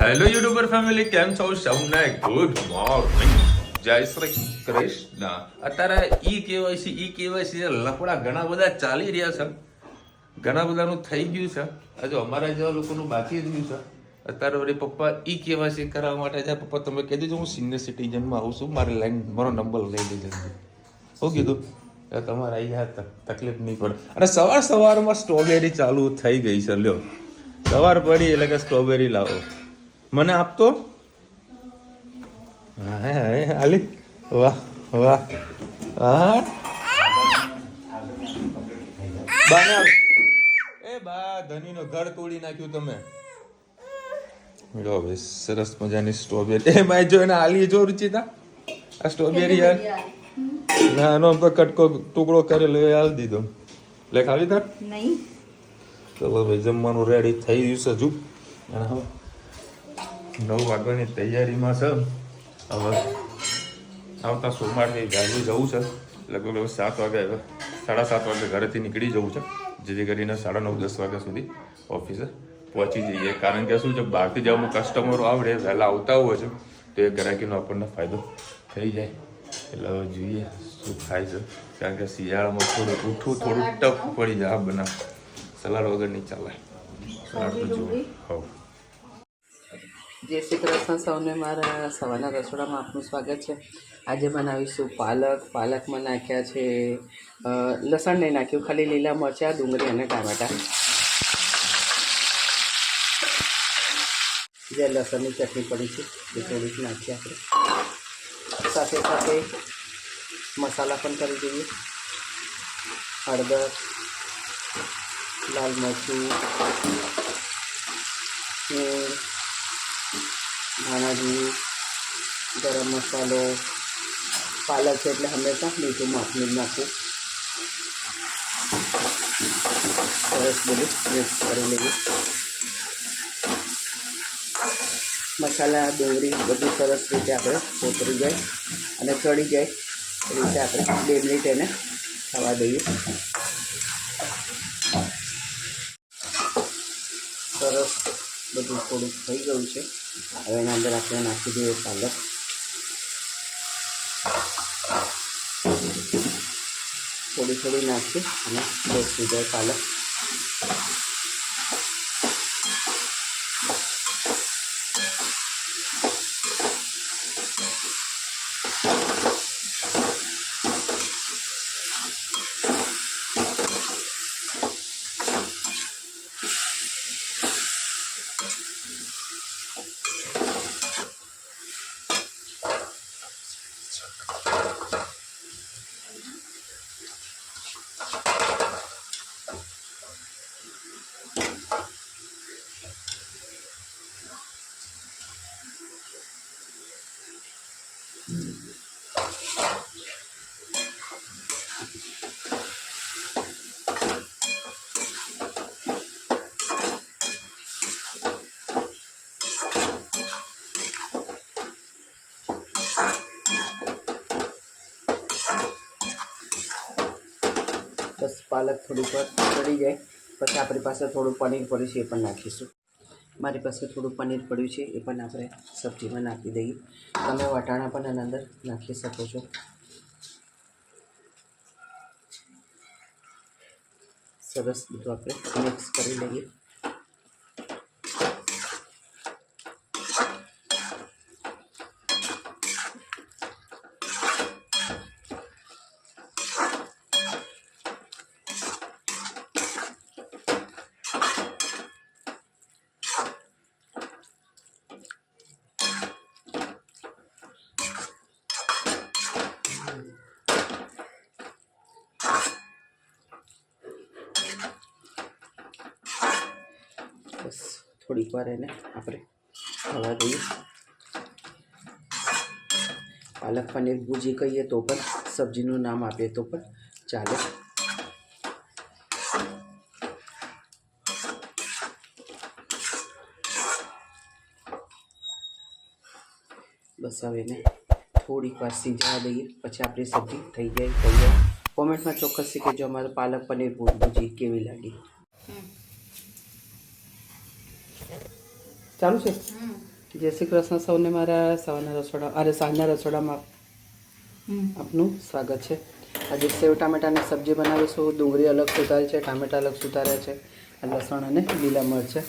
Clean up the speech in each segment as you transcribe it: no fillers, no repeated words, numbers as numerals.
Hello YouTuber family, કેમ છો? સૌને ગુડ મોર્નિંગ, જય શ્રી કૃષ્ણ. અત્યારે ઈ કેવાયસી લફડા ઘણા બધા ચાલી રહ્યા છે, ઘણા બધાનું થઈ ગયું છે. હજુ અમારા જેવા લોકોનું બાકી જ રહ્યું છે. અત્યારે વળી પપ્પા ઈ કેવાયસી કરાવવા માટે જાય. પપ્પા તમે કહી દેજો હું સિનિયર સિટીઝનમાં આવું છું, મારી લાઈન મારો નંબર લઈ લેજો. શું કીધું? તમારે અહીંયા તકલીફ નહીં પડે. અને સવારમાં સ્ટ્રોબેરી ચાલુ થઈ ગઈ છે. લ્યો, સવાર પડી એટલે કે સ્ટ્રોબેરી લાવો, મને આપતો. હા આલી, વાહ વાહ. હા બા ધનીનો ઘર તોડી નાખ્યું તમે. જો ભાઈ સરસ મજાની સ્ટ્રોબેરી. એ ભાઈ જો એને આલી જો રૂચિતા, આ સ્ટ્રોબેરી યાર ના નો તો કટકો ટુકડો કરેલો એ હાલ દીધો. લે ખાલી તાર નહીં. ચલો ભાઈ જમવાનું રેડી થઈ ગયું છે હજુ. અને હવે 9 વાગ્યાની તૈયારીમાં છે. હવે આવતા સોમવારથી ગાડી જવું છે. લગભગ 7 વાગે, 7:30 વાગે ઘરેથી નીકળી જવું છે, જેથી કરીને 9:30-10 વાગ્યા સુધી ઓફિસે પહોંચી જઈએ. કારણ કે શું છે, બહારથી જે અમુક કસ્ટમરો આવડે વહેલા આવતા હોય છે, તો એ ગ્રાહકીનો આપણને ફાયદો થઈ જાય. એટલે હવે જોઈએ શું થાય છે. કારણ કે શિયાળામાં થોડું ટફ પડી જાય. આ બનાવ સલાડ વગર નહીં ચાલે. સલાડ તો જુઓ. હવ જય શ્રી કૃષ્ણ સૌને. મારા સવારના રસોડામાં આપનું સ્વાગત છે. આજે બનાવીશું પાલકમાં નાખ્યા છે લસણ નહીં નાખ્યું, ખાલી લીલા મરચાં, ડુંગળી અને ટામેટાં. જે લસણની ચટણી પડી છે એ થોડીક નાખીએ આપણે. સાથે સાથે મસાલા પણ કરી દઈએ. હળદર, લાલ મરચું, ધાણા જીરું, ગરમ મસાલો. પાલક છે એટલે હંમેશા મીઠું માપનું જ નાખવું. સરસ બધું મિક્સ કરી લઈએ. મસાલા, ડુંગળી બધું સરસ રીતે આપણે કોતરી જાય અને ચડી જાય એ રીતે આપણે 2 મિનિટ એને થવા દઈએ. સરસ બધું થોડુંક થઈ ગયું છે. હવે એના અંદર આપણે નાખી દઈએ પાલક. થોડી નાખી અને બેસી જાય પાલક. બસ પાલક થોડીક વાર ચડી જાય પછી આપણી પાસે થોડું પનીર પડ્યું છે એ પણ નાખીશું. મારી પાસે થોડું પનીર પડ્યું છે એ પણ આપણે સબ્જીમાં નાખી દઈએ. તમે વટાણા પણ એના અંદર નાખી શકો છો. સરસ બધું આપણે મિક્સ કરી લઈએ. બસ થોડીક વાર એને આપણે થવા દઈએ. પાલક પનીર ભુજી કહીએ તો પણ, સબ્જીનું નામ આપીએ તો પણ ચાલે. બસ હવે એને થોડીક વાર સીજવા દઈએ પછી આપણી સબ્જી થઈ જાય તૈયાર. કોમેન્ટમાં ચોક્કસથી કહેજો અમારે પાલક પનીર ભુજી કેવી લાગી. ચાલુ છે. જય શ્રી કૃષ્ણ સૌને મારા સવારના રસોડા અરે સાંજના રસોડામાં આપનું સ્વાગત છે. આજે સેવ ટામેટાની સબ્જી બનાવીશું. ડુંગળી અલગ સુધારી છે, ટામેટા અલગ સુધાર્યા છે, લસણ અને લીલા મરચાં.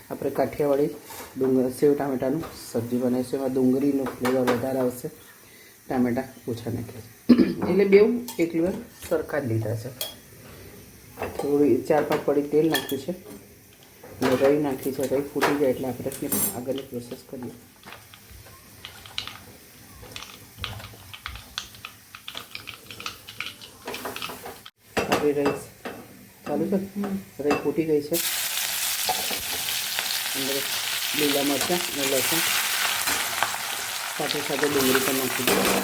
આપણે કાઠિયાવાડી સેવ ટામેટાનું સબ્જી બનાવીશું. એમાં ડુંગળીનું ફ્લેવર વધારે આવશે, ટામેટા ઓછા નાખ્યા છે એટલે બેઉ એટલી વાર સરખા જ લીધા છે. થોડી 4-5 પડી તેલ નાખ્યું છે અને રઈ નાખી છે. રઈ ફૂટી જાય એટલે આપણે આગળની પ્રોસેસ કરીએ. આપણી રઈ ચાલુ છે, રઈ ફૂટી ગઈ છે. અંદર લીલા મરચાં અને લસણ સાથે સાથે ડુંગળી પણ નાખી દઈએ.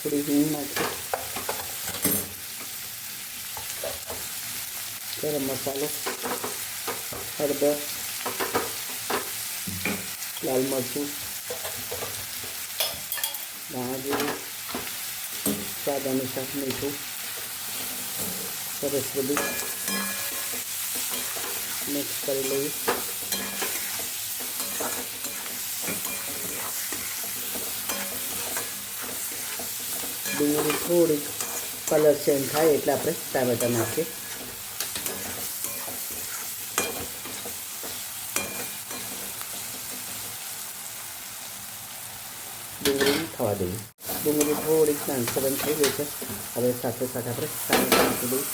થોડી હિંગ નાખી, ગરમ મસાલો, હળદર, લાલ મરચું, ધાણા જીરું, સ્વાદ અનુસાર મીઠું, સરસ બધું મિક્સ કરી લઈએ. ડુંગળી થોડીક કલર ચેન્જ થાય એટલે આપણે ટામેટા નાખીએ. ડુંગળી થવા દઈએ. ડુંગળી થોડીક ટ્રાન્સપરન્ટ થઈ ગઈ છે. હવે સાથે સાથે આપણે ટામેટા નાખી દઈએ.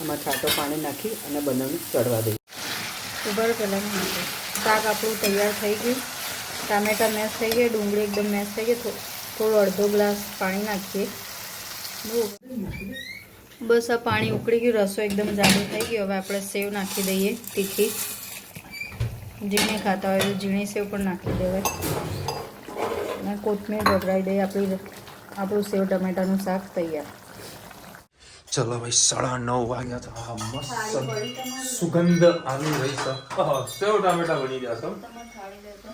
આમાં છાંટો પાણી નાખી અને બનાવીને ચડવા દઈએ. ઉભર પહેલાં નાખે શાક આપણું તૈયાર થઈ ગયું. ટામેટા મેશ થઈ ગયા, ડુંગળી એકદમ મેશ થઈ ગઈ. થોડો અડધો ગ્લાસ પાણી નાખીએ. બસ આ પાણી ઉકળી ગયું, રસો એકદમ જાડો થઈ ગયો. હવે આપણે સેવ નાખી દઈએ તીખી. ઝીણી ખાતા હોય તો ઝીણી સેવ પણ નાખી દેવાય અને કોથમીર ભભરાઈ દઈએ. આપણું સેવ ટમેટાનું શાક તૈયાર. ચલો ભાઈ 9:30 વાગ્યા તો હા મસ્ત સુગંધ આવી રહી છે. સેવ ટામેટા બની ગયા છે.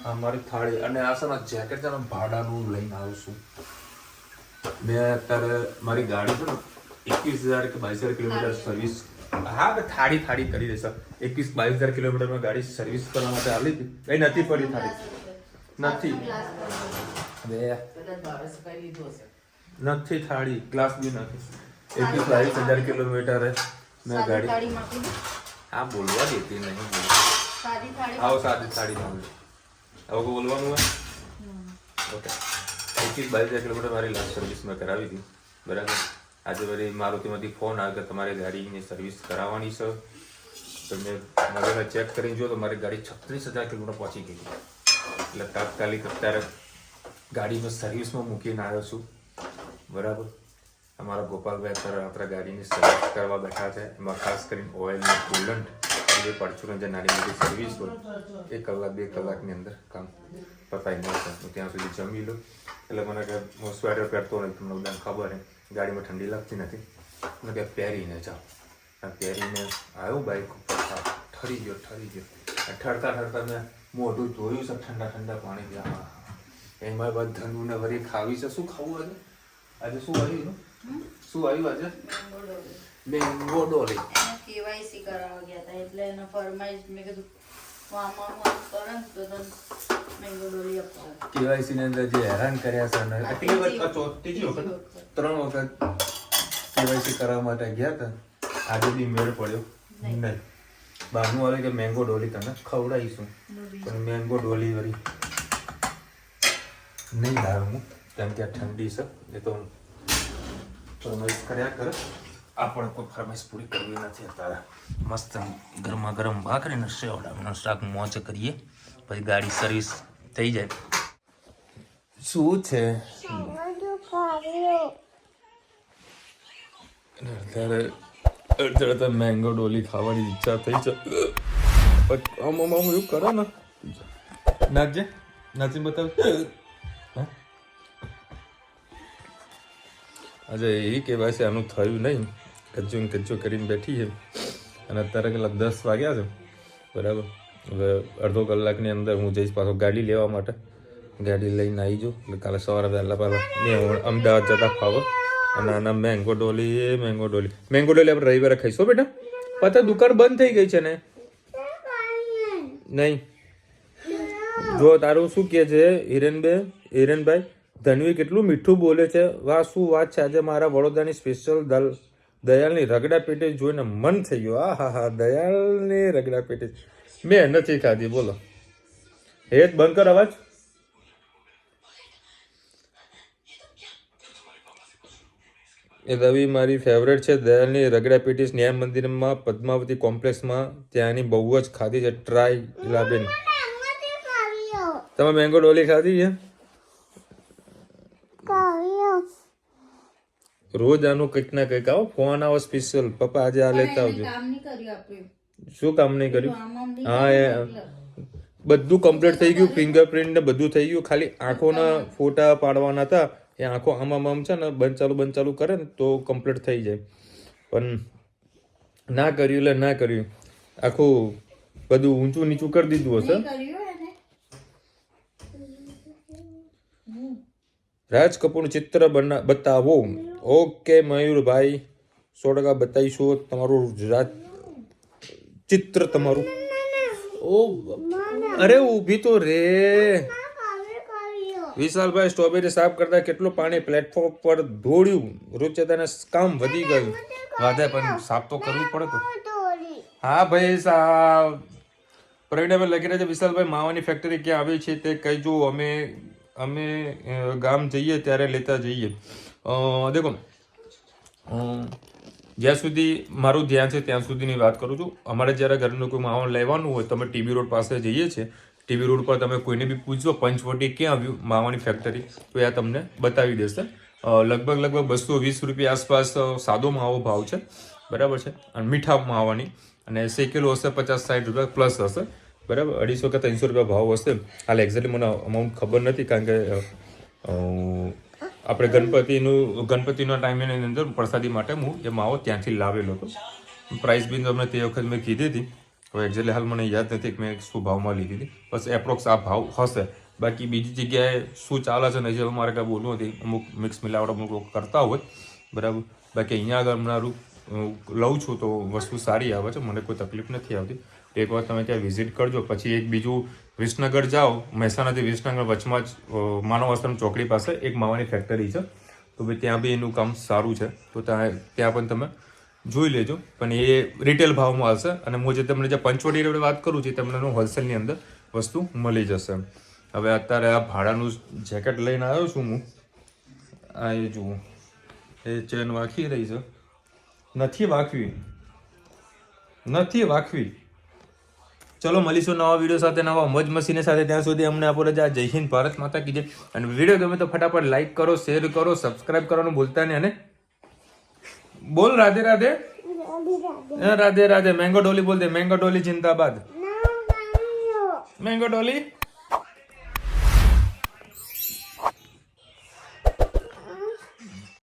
હા મારી થાળી અને આ છે ને જેકેટ છે ને ભાડાનું લઈને આવું છું. મેં અત્યારે મારી ગાડી છે ને 21,000 કે 22,000 કિલોમીટર સર્વિસ. હા થાળી કરી દેશે. 21-22,000 કિલોમીટરમાં ગાડી સર્વિસ કરવા માટે આવી હતી. કઈ નથી પડી થાળી નથી થાળી ગ્લાસ બી નથી. 21-22,000 કિલોમીટર મેં ગાડી હા બોલવા દેતી નહીં. આવો સાદી થાળી માં હવે બોલવાનું હોય. ઓકે 21-22,000 કિલોમીટર મારી લાસ્ટ સર્વિસ મેં કરાવી હતી. બરાબર. આજે વળી મારુતિમાંથી ફોન આવ્યો કે તમારી ગાડીની સર્વિસ કરાવવાની છે. તો મેં મોબાઈલમાં ચેક કરીને જો તો મારી ગાડી 36,000 કિલોમીટર પહોંચી ગઈ. એટલે તાત્કાલિક અત્યારે ગાડીમાં સર્વિસમાં મૂકીને આવ્યો છું. બરાબર. અમારા ગોપાલભાઈ અત્યારે આપણા ગાડીની સર્વિસ કરવા બેઠા છે. એમાં ખાસ કરીને ઓઇલ ને કુલન્ટ એ પડછું જે નાની મોટી સર્વિસ હોય 1 કલાક 2 કલાકની અંદર કામ પતાવી મળશે. હું ત્યાં સુધી જમી લઉં. એટલે મને કે હું સ્વેટર પહેરતો નથી, તમને બધાને ખબર છે. ગાડીમાં ઠંડી લાગતી નથી. મને કે પહેરીને જાઓ. પહેરીને આવ્યો બાઇક ઉપર, ઠરી ગયો. ઠરતા મેં મોઢું ધોયું છે ઠંડા પાણી ત્યાં. એમાં બધાનું ને વળી ખાવી છે. શું ખાવું આજે શું આવ્યું? આજે મેંગો ડોલી. કેવાયસી કરાવવા ગયા હતા એટલે એના ફરમાઈશ મેં કીધું કેવાયસી ની અંદર જે હેરાન કર્યા છે ને કેટલી વખત ત્રીજી વખત 3 વખત કેવાયસી કરવા માટે ગયા હતા. આજે બી મેળ પડ્યો નહીં. બહારનું આવે કે મેંગો ડોલી તને ખવડાવીશું, પણ મેંગો ડોલી વળી નહીં લાવ્યો હું, કેમ કે ઠંડી છે. એ તો ફરમાઈશ કર્યા કરે. આપણે કોઈ ફરમાઈશ પૂરી કરવી નથી અત્યારે. મસ્ત ગરમા ગરમ ભાખરીને સેવડાનું શાક મોજ કરીએ, પછી ગાડી સર્વિસ થઈ જાય. શું છે અત્યારે તો મેંગો ડોલી ખાવાની ઈચ્છા થઈ છે. પણ આમ એવું કરો ને, નાચજે, નાચીને બતાવ. આજે એ કહેવાય છે આનું થયું નહીં, કચ્ચું કરીને બેઠી છે. અને અત્યારે કેટલા 10 વાગ્યા છે, બરાબર. હવે અડધો કલાકની અંદર હું જઈશ પાછો ગાડી લેવા માટે. ગાડી લઈને આવી જાઉં એટલે કાલે સવારે વહેલા પહેલાં અમદાવાદ જતા ફાવો. અને આના મેંગો ડોલી આપણે રવિવારે ખાઈશું બેટા. પતા દુકાન બંધ થઈ ગઈ છે ને? નહીં. જો તારું શું કહે છે હિરેનભાઈ, ધનવી કેટલું મીઠું બોલે છે. વાહ, શું વાત છે. આજે મારા વડોદરાની સ્પેશિયલ દયાલની રગડા પેટી જોઈને મન થઈ ગયું. હા, દયાલની રગડા પેટી મેં નથી ખાધી. બોલો હેત, બંધ કર અવાજ. એ રવિ મારી ફેવરેટ છે. દયાલની રગડા પેટીસ ન્યાય મંદિરમાં પદ્માવતી કોમ્પ્લેક્સમાં ત્યાંની બહુ જ ખાધી છે. ટ્રાય ઇલાબેન. તમે મેંગો ડોલી ખાધી છે? રોજ આનું કંઈક ના કંઈક આવો ફોન આવો સ્પેશિયલ. પપ્પા આજે આ લેતા આવજો. શું કામ નહીં કર્યું? હા, એ બધું કમ્પ્લીટ થઈ ગયું. ફિંગરપ્રિન્ટ ને બધું થઈ ગયું. ખાલી આંખોના ફોટા પાડવાના હતા. એ આંખો આમ છે ને બંધ ચાલુ કરે ને તો કમ્પ્લીટ થઈ જાય. પણ ના કર્યું એટલે ના કર્યું. આખું બધું ઊંચું નીચું કરી દીધું હશે. રાજ કપૂરનું ચિત્ર બતાવો. ઓકે મયુરભાઈ, 100% બતાવીશું તમારું ચિત્ર તમારું. ઓ અરે ઊભી તો રે. વિશાલભાઈ, સ્ટ્રોબેરી સાફ કરતા કેટલું પાણી પ્લેટફોર્મ પર દોડ્યું. રૂચેતાને કામ વધી ગયું. વાંધા પણ સાફ તો કરવું પડે તો. હા ભાઈ સાહેબ, પરિણામે લખી રહ્યા છે વિશાલભાઈ, માવાની ફેક્ટરી ક્યાં આવી છે તે કહીજો. અમે ગામ જઈએ ત્યારે લેતા જઈએ. દેખો, જ્યાં સુધી મારું ધ્યાન છે ત્યાં સુધીની વાત કરું છું. અમારે જ્યારે ઘરનું કોઈ માવણ લેવાનું હોય તો અમે ટીબી રોડ પાસે જઈએ છીએ. ટીબી રોડ પર તમે કોઈને બી પૂછજો પંચવટી ક્યાં આવ્યું માવાની ફેક્ટરી, તો એ તમને બતાવી દેશે. લગભગ 220 રૂપિયા આસપાસ સાદો માવો ભાવ છે, બરાબર છે. અને મીઠા માવાની અને શેકેલો હશે 50-60 રૂપિયા પ્લસ હશે, બરાબર. 250 કે 300 રૂપિયા ભાવ હશે. હાલ એક્ઝેક્ટલી મને અમાઉન્ટ ખબર નથી, કારણ કે આપણે ગણપતિના ટાઈમની અંદર પ્રસાદી માટે હું એ માવો ત્યાંથી લાવેલો હતો. પ્રાઇસ બી તમને તે વખત મેં કીધી હતી. હવે એક્ઝેક્ટલી હાલ મને યાદ નથી કે મેં શું ભાવમાં લીધી હતી. બસ એપ્રોક્સ આ ભાવ હશે. બાકી બીજી જગ્યાએ શું ચાલે છે ને જે મારે કાંઈ બોલવું નથી. અમુક મિક્સ મિલાવટ અમુક લોકો કરતા હોય, બરાબર. બાકી અહીંયા આગળ મારું લઉં છું તો વસ્તુ સારી આવે છે, મને કોઈ તકલીફ નથી આવતી. એકવાર તમે ત્યાં વિઝિટ કરજો. પછી એક બીજું વિસનગર જાઓ, મહેસાણાથી વિસનગર વચમાં જ માનવ આશ્રમ ચોકડી પાસે એક માવાની ફેક્ટરી છે, તો ભાઈ ત્યાં બી એનું કામ સારું છે. તો ત્યાં પણ તમે જોઈ લેજો. પણ એ રિટેલ ભાવમાં હશે. અને હું જે તમને જે પંચવટી વાત કરું છું તમને હોલસેલની અંદર વસ્તુ મળી જશે. હવે અત્યારે આ ભાડાનું જેકેટ લઈને આવ્યો છું હું. આ એ જુઓ, એ ચેન વાંખી રહી છે. નથી વાંખવી. ચલો મળીશું નવા વિડીયો સાથે, નવા મોજ મસ્તીને સાથે. ત્યાં સુધી અમને આપો રજા. જય હિન્દ, ભારત માતા કી જય. અને વિડીયો ગમે તો ફટાફટ લાઈક કરો, શેર કરો, સબસ્ક્રાઇબ કરવાનું ભૂલતા નહીં. અને બોલ રાધે રાધે. રાધે રાધે. મેંગો ડોલી બોલ દે. મેંગો ડોલી જિંદાબાદ. મેંગો ડોલી.